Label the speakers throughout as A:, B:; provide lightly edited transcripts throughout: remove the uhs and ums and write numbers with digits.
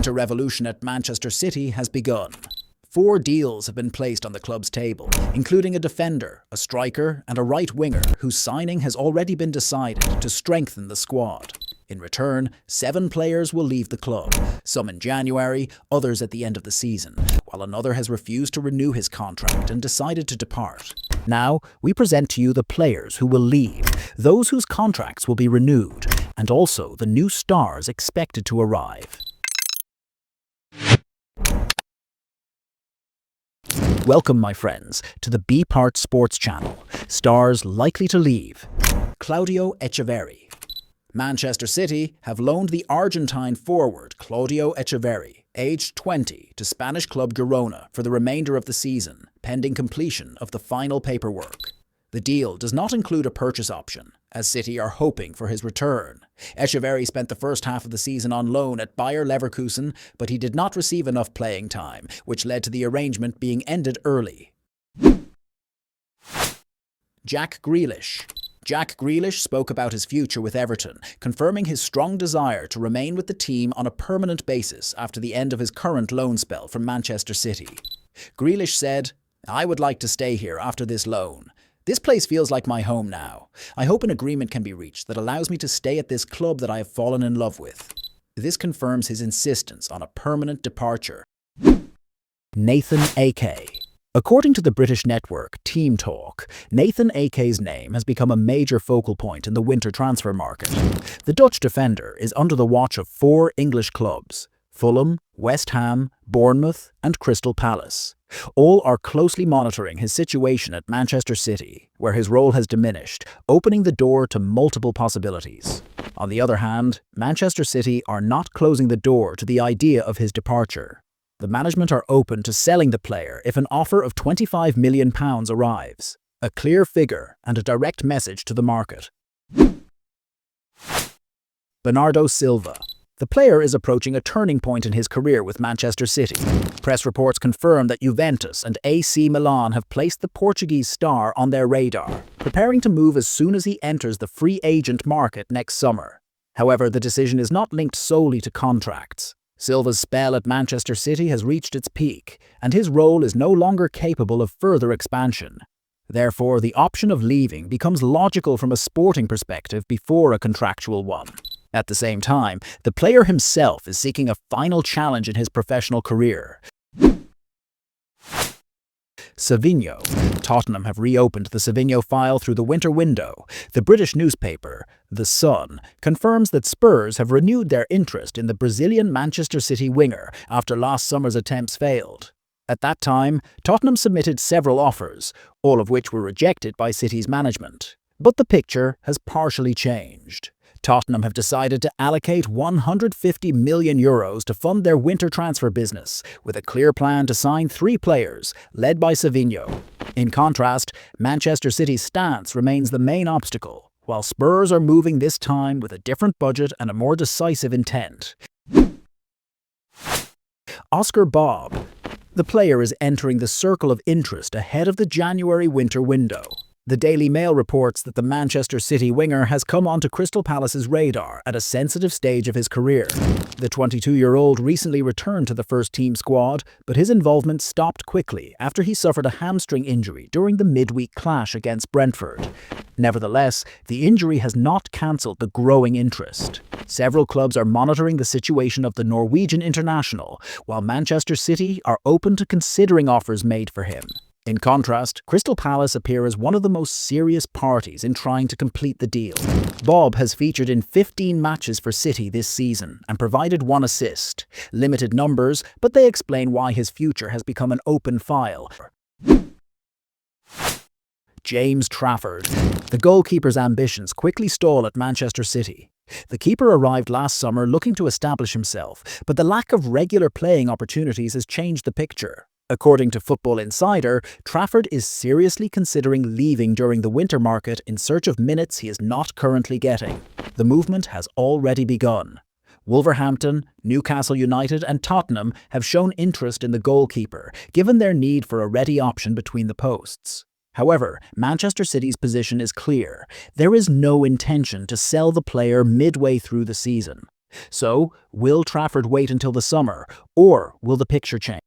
A: winter revolution at Manchester City has begun. 4 deals have been placed on the club's table, including a defender, a striker, and a right winger whose signing has already been decided to strengthen the squad. In return, 7 players will leave the club, some in January, others at the end of the season, while another has refused to renew his contract and decided to depart. Now, we present to you the players who will leave, those whose contracts will be renewed, and also the new stars expected to arrive. Welcome, my friends, to the BePart Sports Channel. Stars likely to leave. Claudio Echeverri. Manchester City have loaned the Argentine forward Claudio Echeverri, aged 20, to Spanish club Girona for the remainder of the season, pending completion of the final paperwork. The deal does not include a purchase option, as City are hoping for his return. Echeverri spent the first half of the season on loan at Bayer Leverkusen, but he did not receive enough playing time, which led to the arrangement being ended early. Jack Grealish. Jack Grealish spoke about his future with Everton, confirming his strong desire to remain with the team on a permanent basis after the end of his current loan spell from Manchester City. Grealish said, "I would like to stay here after this loan. This place feels like my home now. I hope an agreement can be reached that allows me to stay at this club that I have fallen in love with." This confirms his insistence on a permanent departure. Nathan Ake. According to the British network Team Talk, Nathan Ake's name has become a major focal point in the winter transfer market. The Dutch defender is under the watch of 4 English clubs: Fulham, West Ham, Bournemouth, and Crystal Palace. All are closely monitoring his situation at Manchester City, where his role has diminished, opening the door to multiple possibilities. On the other hand, Manchester City are not closing the door to the idea of his departure. The management are open to selling the player if an offer of £25 million arrives. A clear figure and a direct message to the market. Bernardo Silva. The player is approaching a turning point in his career with Manchester City. Press reports confirm that Juventus and AC Milan have placed the Portuguese star on their radar, preparing to move as soon as he enters the free agent market next summer. However, the decision is not linked solely to contracts. Silva's spell at Manchester City has reached its peak, and his role is no longer capable of further expansion. Therefore, the option of leaving becomes logical from a sporting perspective before a contractual one. At the same time, the player himself is seeking a final challenge in his professional career. Savinho. Tottenham have reopened the Savinho file through the winter window. The British newspaper, The Sun, confirms that Spurs have renewed their interest in the Brazilian Manchester City winger after last summer's attempts failed. At that time, Tottenham submitted several offers, all of which were rejected by City's management. But the picture has partially changed. Tottenham have decided to allocate €150 million to fund their winter transfer business, with a clear plan to sign 3 players, led by Savinho. In contrast, Manchester City's stance remains the main obstacle, while Spurs are moving this time with a different budget and a more decisive intent. Oscar Bob. The player is entering the circle of interest ahead of the January winter window. The Daily Mail reports that the Manchester City winger has come onto Crystal Palace's radar at a sensitive stage of his career. The 22-year-old recently returned to the first-team squad, but his involvement stopped quickly after he suffered a hamstring injury during the midweek clash against Brentford. Nevertheless, the injury has not cancelled the growing interest. Several clubs are monitoring the situation of the Norwegian international, while Manchester City are open to considering offers made for him. In contrast, Crystal Palace appear as one of the most serious parties in trying to complete the deal. Bob has featured in 15 matches for City this season and provided 1 assist. Limited numbers, but they explain why his future has become an open file. James Trafford. The goalkeeper's ambitions quickly stall at Manchester City. The keeper arrived last summer looking to establish himself, but the lack of regular playing opportunities has changed the picture. According to Football Insider, Trafford is seriously considering leaving during the winter market in search of minutes he is not currently getting. The movement has already begun. Wolverhampton, Newcastle United and Tottenham have shown interest in the goalkeeper, given their need for a ready option between the posts. However, Manchester City's position is clear. There is no intention to sell the player midway through the season. So, will Trafford wait until the summer, or will the picture change?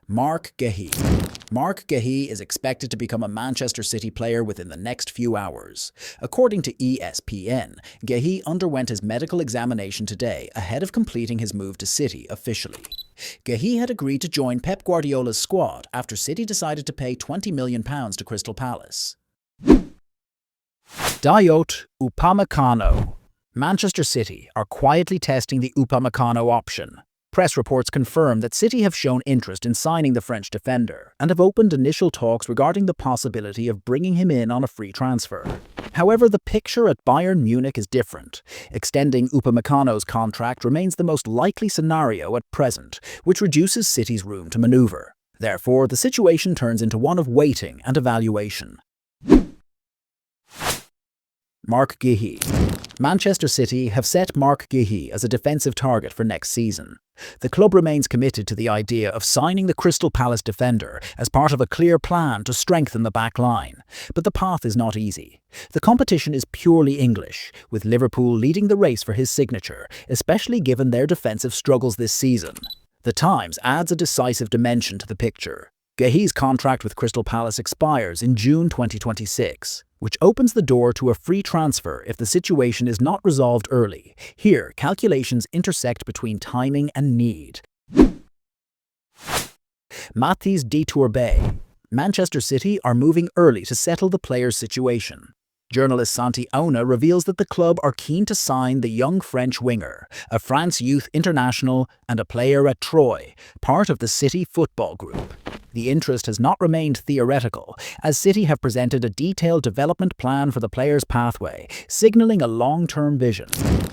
A: Marc Guehi. Marc Guehi is expected to become a Manchester City player within the next few hours. According to ESPN, Guehi underwent his medical examination today ahead of completing his move to City officially. Guehi had agreed to join Pep Guardiola's squad after City decided to pay £20 million to Crystal Palace. Dayot Upamecano. Manchester City are quietly testing the Upamecano option. Press reports confirm that City have shown interest in signing the French defender and have opened initial talks regarding the possibility of bringing him in on a free transfer. However, the picture at Bayern Munich is different. Extending Upamecano's contract remains the most likely scenario at present, which reduces City's room to maneuver. Therefore, the situation turns into one of waiting and evaluation. Marc Guehi. Manchester City have set Marc Guehi as a defensive target for next season. The club remains committed to the idea of signing the Crystal Palace defender as part of a clear plan to strengthen the back line. But the path is not easy. The competition is purely English, with Liverpool leading the race for his signature, especially given their defensive struggles this season. The Times adds a decisive dimension to the picture. Guehi's contract with Crystal Palace expires in June 2026, which opens the door to a free transfer if the situation is not resolved early. Here, calculations intersect between timing and need. Mathys Dewsbury-Hall. Manchester City are moving early to settle the player's situation. Journalist Santi Ona reveals that the club are keen to sign the young French winger, a France youth international and a player at Troyes, part of the City football group. The interest has not remained theoretical, as City have presented a detailed development plan for the player's pathway, signalling a long-term vision.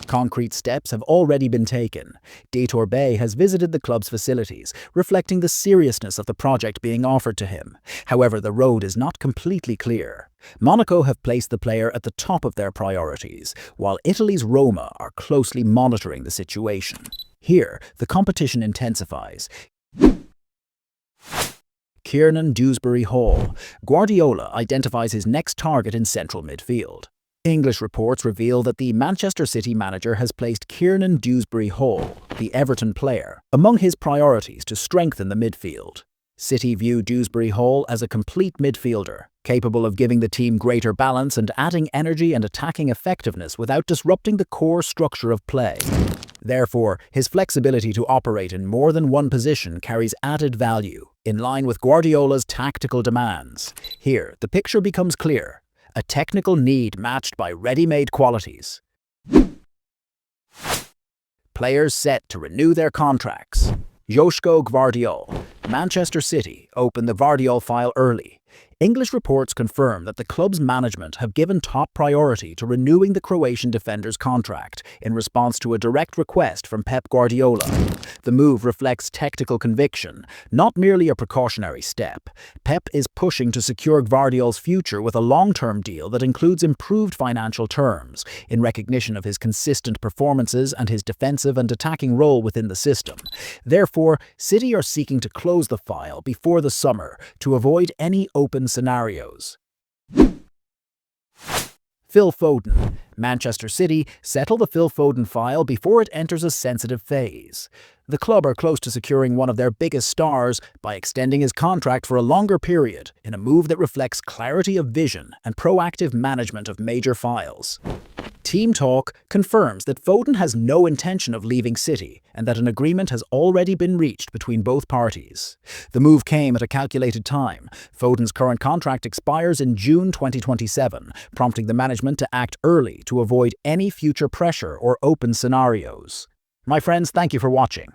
A: Concrete steps have already been taken. Dewsbury-Hall has visited the club's facilities, reflecting the seriousness of the project being offered to him. However, the road is not completely clear. Monaco have placed the player at the top of their priorities, while Italy's Roma are closely monitoring the situation. Here, the competition intensifies. Kiernan Dewsbury-Hall. Guardiola identifies his next target in central midfield. English reports reveal that the Manchester City manager has placed Kiernan Dewsbury-Hall, the Everton player, among his priorities to strengthen the midfield. City view Dewsbury-Hall as a complete midfielder, capable of giving the team greater balance and adding energy and attacking effectiveness without disrupting the core structure of play. Therefore, his flexibility to operate in more than one position carries added value, in line with Guardiola's tactical demands. Here, the picture becomes clear: a technical need matched by ready-made qualities. Players set to renew their contracts. Josko Gvardiol. Manchester City opened the Gvardiol file early. English reports confirm that the club's management have given top priority to renewing the Croatian defender's contract in response to a direct request from Pep Guardiola. The move reflects tactical conviction, not merely a precautionary step. Pep is pushing to secure Gvardiol's future with a long-term deal that includes improved financial terms, in recognition of his consistent performances and his defensive and attacking role within the system. Therefore, City are seeking to close the file before the summer to avoid any open scenarios. Phil Foden. Manchester City settle the Phil Foden file before it enters a sensitive phase. The club are close to securing one of their biggest stars by extending his contract for a longer period, in a move that reflects clarity of vision and proactive management of major files. Team talk confirms that Foden has no intention of leaving City and that an agreement has already been reached between both parties. The move came at a calculated time. Foden's current contract expires in June 2027, prompting the management to act early to avoid any future pressure or open scenarios. My friends, thank you for watching.